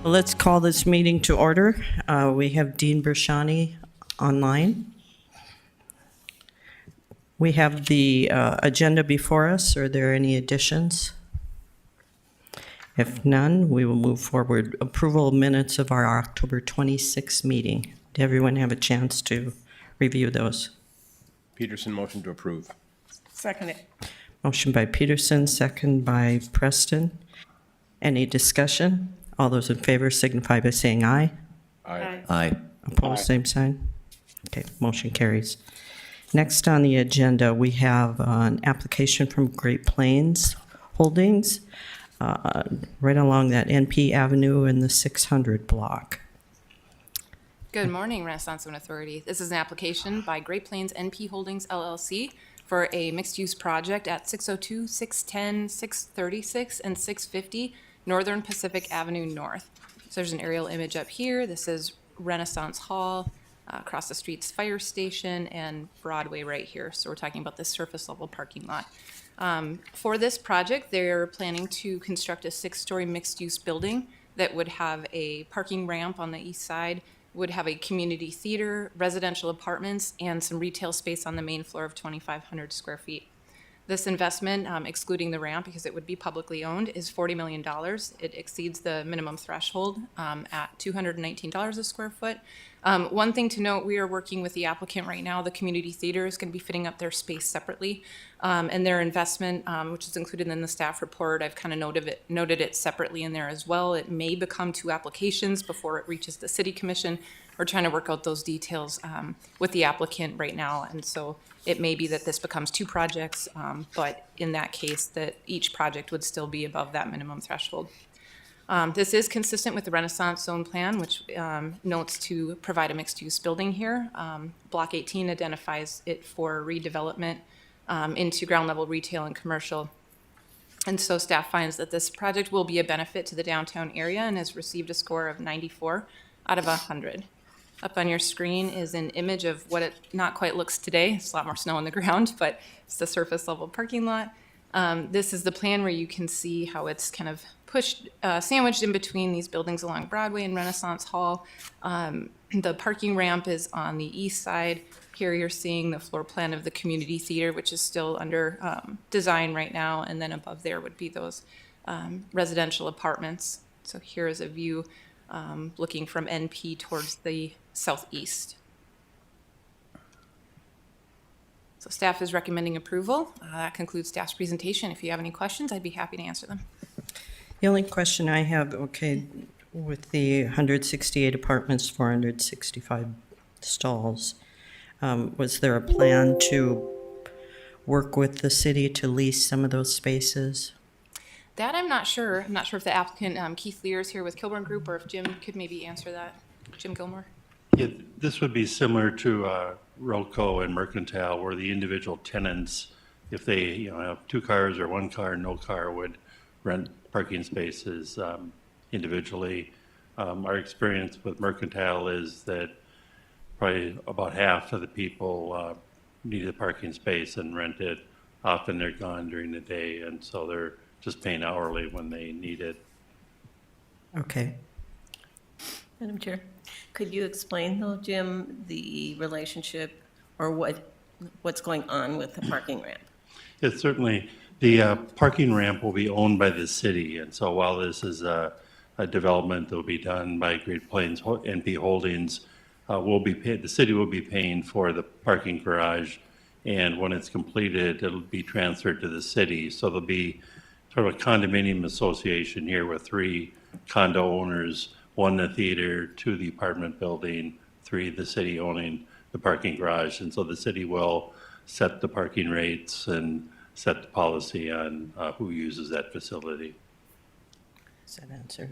Let's call this meeting to order. We have Dean Bershani online. We have the agenda before us. Are there any additions? If none, we will move forward. Approval of minutes of our October 26th meeting. Did everyone have a chance to review those? Peterson, motion to approve. Second it. Motion by Peterson, second by Preston. Any discussion? All those in favor signify by saying aye. Aye. Aye. Opposed, same sign. Okay, motion carries. Next on the agenda, we have an application from Great Plains Holdings, right along that NP Avenue in the 600 block. Good morning, Renaissance Zone Authority. This is an application by Great Plains NP Holdings LLC for a mixed-use project at 602, 610, 636, and 650 Northern Pacific Avenue North. So there's an aerial image up here. This is Renaissance Hall, across the street's fire station, and Broadway right here. So we're talking about this surface level parking lot. For this project, they're planning to construct a 6-story mixed-use building that would have a parking ramp on the east side, would have a community theater, residential apartments, and some retail space on the main floor of 2,500 square feet. This investment, excluding the ramp, because it would be publicly owned, is $40 million. It exceeds the minimum threshold at $219 a square foot. One thing to note, we are working with the applicant right now. The community theater is going to be fitting up their space separately, and their investment, which is included in the staff report, I've kind of noted it separately in there as well. It may become 2 applications before it reaches the city commission. We're trying to work out those details with the applicant right now, and so it may be that this becomes 2 projects, but in that case, that each project would still be above that minimum threshold. This is consistent with the Renaissance Zone Plan, which notes to provide a mixed-use building here. Block 18 identifies it for redevelopment into ground-level retail and commercial. And so staff finds that this project will be a benefit to the downtown area and has received a score of 94 out of 100. Up on your screen is an image of what it not quite looks today. It's a lot more snow on the ground, but it's the surface level parking lot. This is the plan where you can see how it's kind of pushed, sandwiched in between these buildings along Broadway and Renaissance Hall. The parking ramp is on the east side. Here you're seeing the floor plan of the community theater, which is still under design right now. And then above there would be those residential apartments. So here is a view looking from NP towards the southeast. So staff is recommending approval. That concludes staff's presentation. If you have any questions, I'd be happy to answer them. The only question I have, okay, with the 168 apartments, 465 stalls, was there a plan to work with the city to lease some of those spaces? That I'm not sure. I'm not sure if the applicant, Keith Lear, is here with Kilburn Group, or if Jim could maybe answer that. Jim Gilmore? Yeah, this would be similar to Rolco and Mercantile, where the individual tenants, if they have 2 cars or 1 car, no car, would rent parking spaces individually. Our experience with Mercantile is that probably about half of the people need a parking space and rent it. Often they're gone during the day, and so they're just paying hourly when they need it. Okay. Madam Chair, could you explain though, Jim, the relationship or what's going on with the parking ramp? It's certainly, the parking ramp will be owned by the city, and so while this is a development that will be done by Great Plains NP Holdings, the city will be paying for the parking garage, and when it's completed, it'll be transferred to the city. So there'll be sort of a condominium association here with 3 condo owners, 1 the theater, 2 the apartment building, 3 the city owning the parking garage. And so the city will set the parking rates and set the policy on who uses that facility. Does that answer?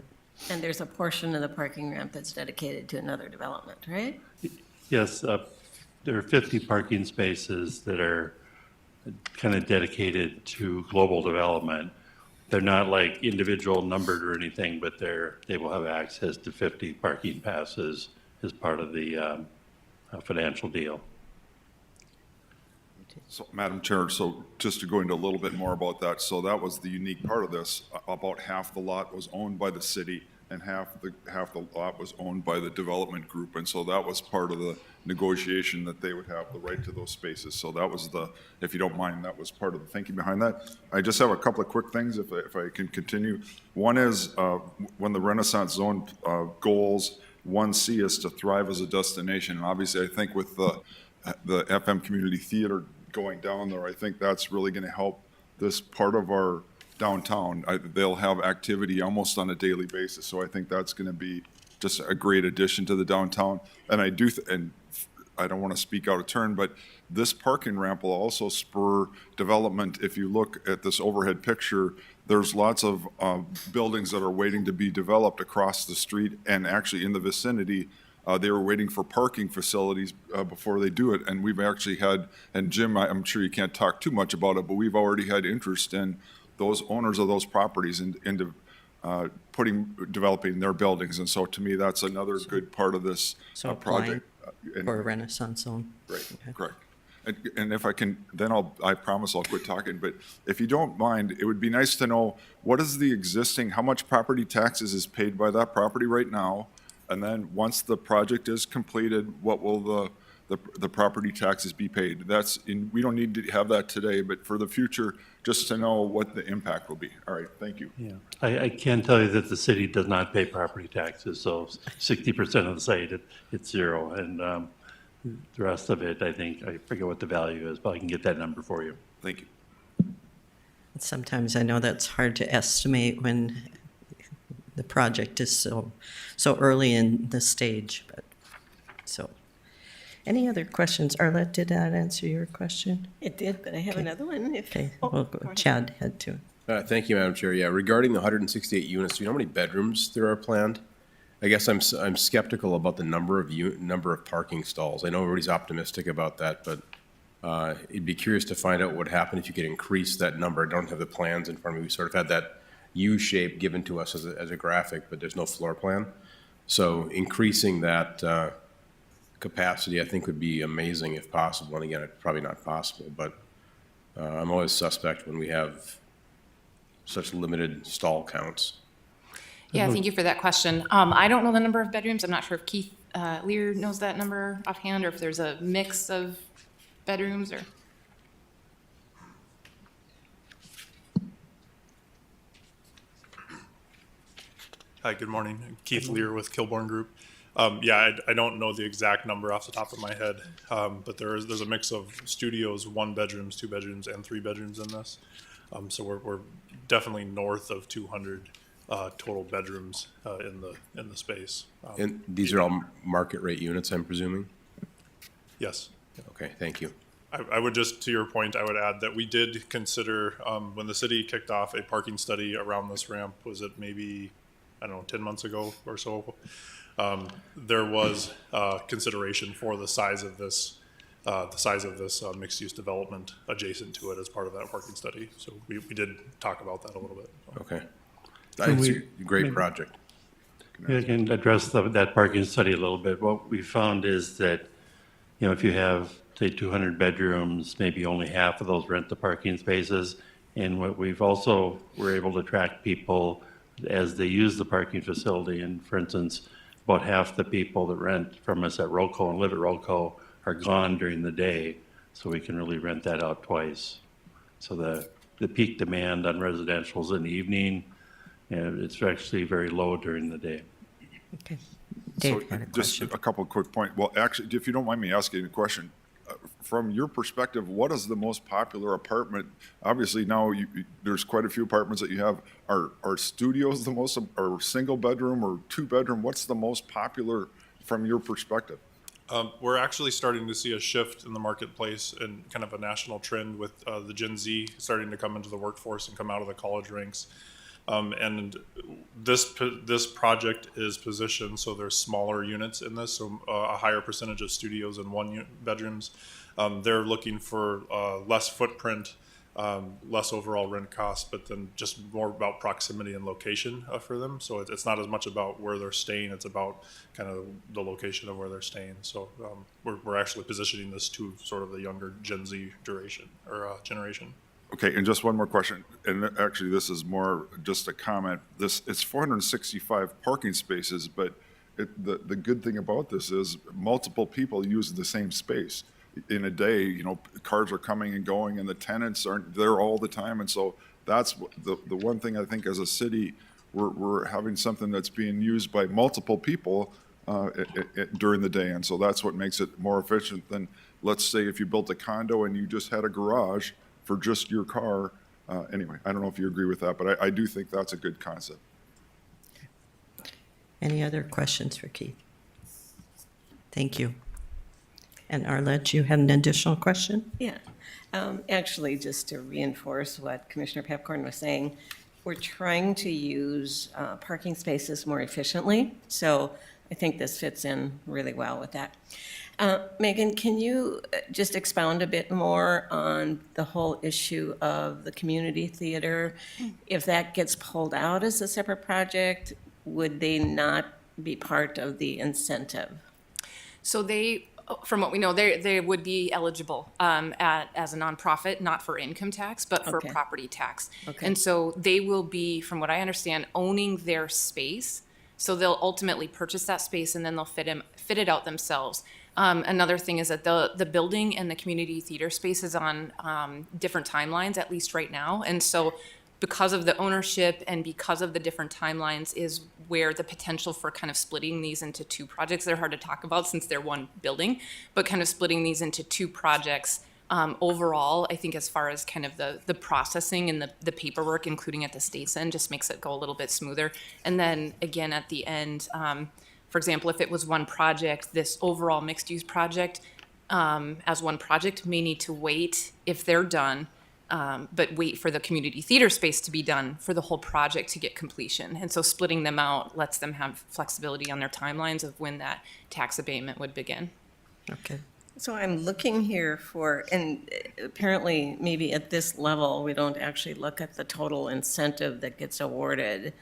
And there's a portion of the parking ramp that's dedicated to another development, right? Yes, there are 50 parking spaces that are kind of dedicated to global development. They're not like individual numbered or anything, but they will have access to 50 parking passes as part of the financial deal. So, Madam Chair, so just to go into a little bit more about that, so that was the unique part of this. About half the lot was owned by the city, and half the lot was owned by the development group. And so that was part of the negotiation, that they would have the right to those spaces. So that was if you don't mind, that was part of the thinking behind that. I just have a couple of quick things if I can continue. One is when the Renaissance Zone goals, 1C is to thrive as a destination. And obviously, I think with the FM Community Theater going down there, I think that's really going to help this part of our downtown. They'll have activity almost on a daily basis, so I think that's going to be just a great addition to the downtown. And and I don't want to speak out of turn, but this parking ramp will also spur development. If you look at this overhead picture, there's lots of buildings that are waiting to be developed across the street and actually in the vicinity. They were waiting for parking facilities before they do it. And we've actually had, and Jim, I'm sure you can't talk too much about it, but we've already had interest in those owners of those properties into developing their buildings. And so to me, that's another good part of this So project. For a Renaissance Zone. Right, correct. And if I can, then I promise I'll quit talking, but if you don't mind, it would be nice to know, what is the existing, how much property taxes is paid by that property right now? And then once the project is completed, what will the property taxes be paid? We don't need to have that today, but for the future, just to know what the impact will be. All right, thank you. Yeah, I can tell you that the city does not pay property taxes, so 60% of the site, it's zero. And the rest of it, I forget what the value is, but I can get that number for you. Thank you. Sometimes I know that's hard to estimate when the project is so early in the stage, but so. Any other questions? Arlette, did that answer your question? It did, but I have another one. Okay, Oh, well, go ahead. Chad had to. Thank you, Madam Chair. Yeah, regarding the 168 units, do you know how many bedrooms there are planned? I guess I'm skeptical about the number of parking stalls. I know everybody's optimistic about that, but it'd be curious to find out what would happen if you could increase that number. I don't have the plans in front of me. We sort of had that U shape given to us as a graphic, but there's no floor plan. So increasing that capacity, I think, would be amazing if possible. And again, it's probably not possible, but I'm always suspect when we have such limited stall counts. Yeah, thank you for that question. I don't know the number of bedrooms. I'm not sure if Keith Lear knows that number offhand, or if there's a mix of bedrooms or. Hi, good morning. Keith Lear with Kilborn Group. Yeah, I don't know the exact number off the top of my head, but there's a mix of studios, 1 bedrooms, 2 bedrooms, and 3 bedrooms in this. So we're definitely north of 200 total bedrooms in the space. And these are all market rate units, I'm presuming? Yes. Okay, thank you. I would just, to your point, I would add that we did consider, when the city kicked off a parking study around this ramp, was it maybe, I don't know, 10 months ago or so? There was consideration for the size of this mixed-use development adjacent to it as part of that parking study. So we did talk about that a little bit. Okay. Can It's we- a great project. I can address that parking study a little bit. What we found is that, if you have, say, 200 bedrooms, maybe only half of those rent the parking spaces. And what we've also, we're able to track people as they use the parking facility. And for instance, about half the people that rent from us at Rolco and live at Rolco are gone during the day. So we can really rent that out twice. So the peak demand on residential is in the evening, and it's actually very low during the day. Okay. So Dave had a just question. a couple of quick points. Well, actually, if you don't mind me asking a question, from your perspective, what is the most popular apartment? Obviously, now there's quite a few apartments that you have. Are studios the most, or single bedroom or 2 bedroom? What's the most popular from your perspective? We're actually starting to see a shift in the marketplace and kind of a national trend with the Gen Z starting to come into the workforce and come out of the college ranks. And this project is positioned so there's smaller units in this, so a higher percentage of studios and 1 bedrooms. They're looking for less footprint, less overall rent costs, but then just more about proximity and location for them. So it's not as much about where they're staying; it's about kind of the location of where they're staying. So we're actually positioning this to sort of the younger Gen Z generation. Okay, and just one more question, and actually, this is more just a comment. It's 465 parking spaces, but the good thing about this is multiple people use the same space. In a day, cars are coming and going, and the tenants aren't there all the time, and so that's the one thing I think as a city, we're having something that's being used by multiple people during the day, and so that's what makes it more efficient than, let's say, if you built a condo and you just had a garage for just your car. Anyway, I don't know if you agree with that, but I do think that's a good concept. Any other questions for Keith? Thank you. And Arlette, you had an additional question? Yeah. Actually, just to reinforce what Commissioner Pepcorn was saying, we're trying to use parking spaces more efficiently. So I think this fits in really well with that. Megan, can you just expound a bit more on the whole issue of the community theater? If that gets pulled out as a separate project, would they not be part of the incentive? So they, from what we know, they would be eligible as a nonprofit, not for income tax, but for Okay. property tax. Okay. And so they will be, from what I understand, owning their space. So they'll ultimately purchase that space and then they'll fit it out themselves. Another thing is that the building and the community theater space is on different timelines, at least right now. And so because of the ownership and because of the different timelines is where the potential for kind of splitting these into two projects, they're hard to talk about since they're one building, but kind of splitting these into two projects overall, I think as far as kind of the processing and the paperwork, including at the state's end, just makes it go a little bit smoother. And then again, at the end, for example, if it was one project, this overall mixed-use project as one project may need to wait if they're done, but wait for the community theater space to be done for the whole project to get completion. And so splitting them out lets them have flexibility on their timelines of when that tax abatement would begin. Okay. So I'm looking here for, and apparently maybe at this level, we don't actually look at the total incentive that gets awarded.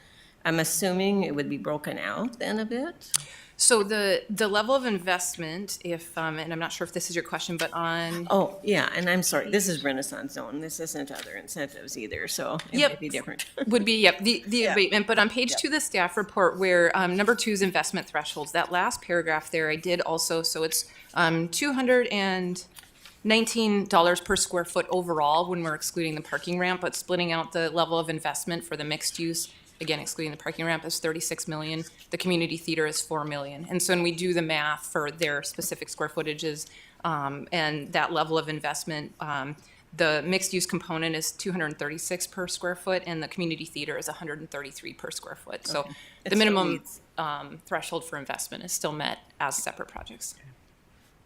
I'm assuming it would be broken out then a bit? So the level of investment, if, and I'm not sure if this is your question, but on, Oh, yeah, and I'm sorry, this is Renaissance Zone. This isn't other incentives either, so it Yep. might be different. would be, yep, the Yeah. abatement, but on page 2 of the staff report where number 2 is investment thresholds, that last paragraph there, I did also, so it's $219 per square foot overall when we're excluding the parking ramp, but splitting out the level of investment for the mixed use, again, excluding the parking ramp, is 36 million. The community theater is 4 million. And so when we do the math for their specific square footages and that level of investment, the mixed-use component is 236 per square foot, and the community theater is 133 per square foot. So It the still minimum meets- threshold for investment is still met as separate projects.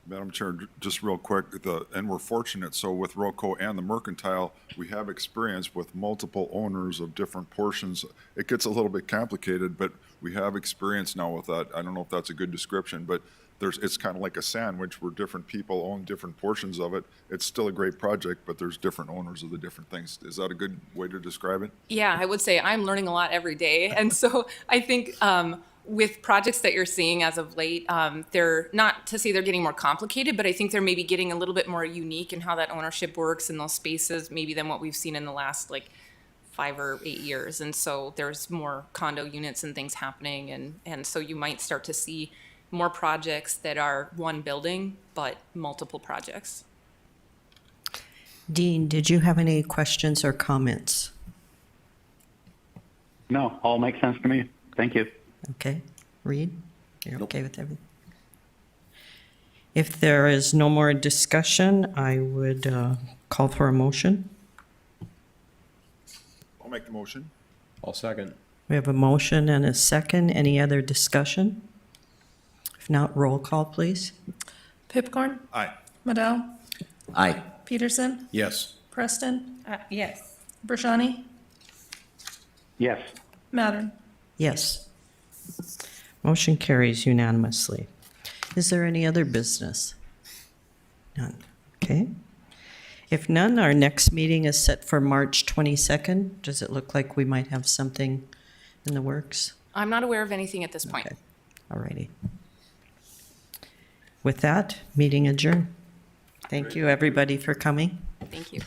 Madam Chair, just real quick, and we're fortunate, so with Roco and the Mercantile, we have experience with multiple owners of different portions. It gets a little bit complicated, but we have experience now with that. I don't know if that's a good description, but it's kind of like a sandwich where different people own different portions of it. It's still a great project, but there's different owners of the different things. Is that a good way to describe it? Yeah, I would say I'm learning a lot every day. And so I think with projects that you're seeing as of late, they're not to say they're getting more complicated, but I think they're maybe getting a little bit more unique in how that ownership works in those spaces, maybe than what we've seen in the last 5 or 8 years. And so there's more condo units and things happening. And so you might start to see more projects that are one building, but multiple projects. Dean, did you have any questions or comments? No, all makes sense to me. Thank you. Okay. Reed, you're okay with everything? If there is no more discussion, I would call for a motion. I'll make the motion. I'll second. We have a motion and a second. Any other discussion? If not, roll call, please. Pipcorn, Aye. Maddow, Aye. Peterson, Yes. Preston, Yes. Bershani, Yes. Mattern. Yes. Motion carries unanimously. Is there any other business? None. Okay. If none, our next meeting is set for March 22nd. Does it look like we might have something in the works? I'm not aware of anything at this point. Okay. All righty. With that, meeting adjourned. Thank you, everybody, for coming. Thank you.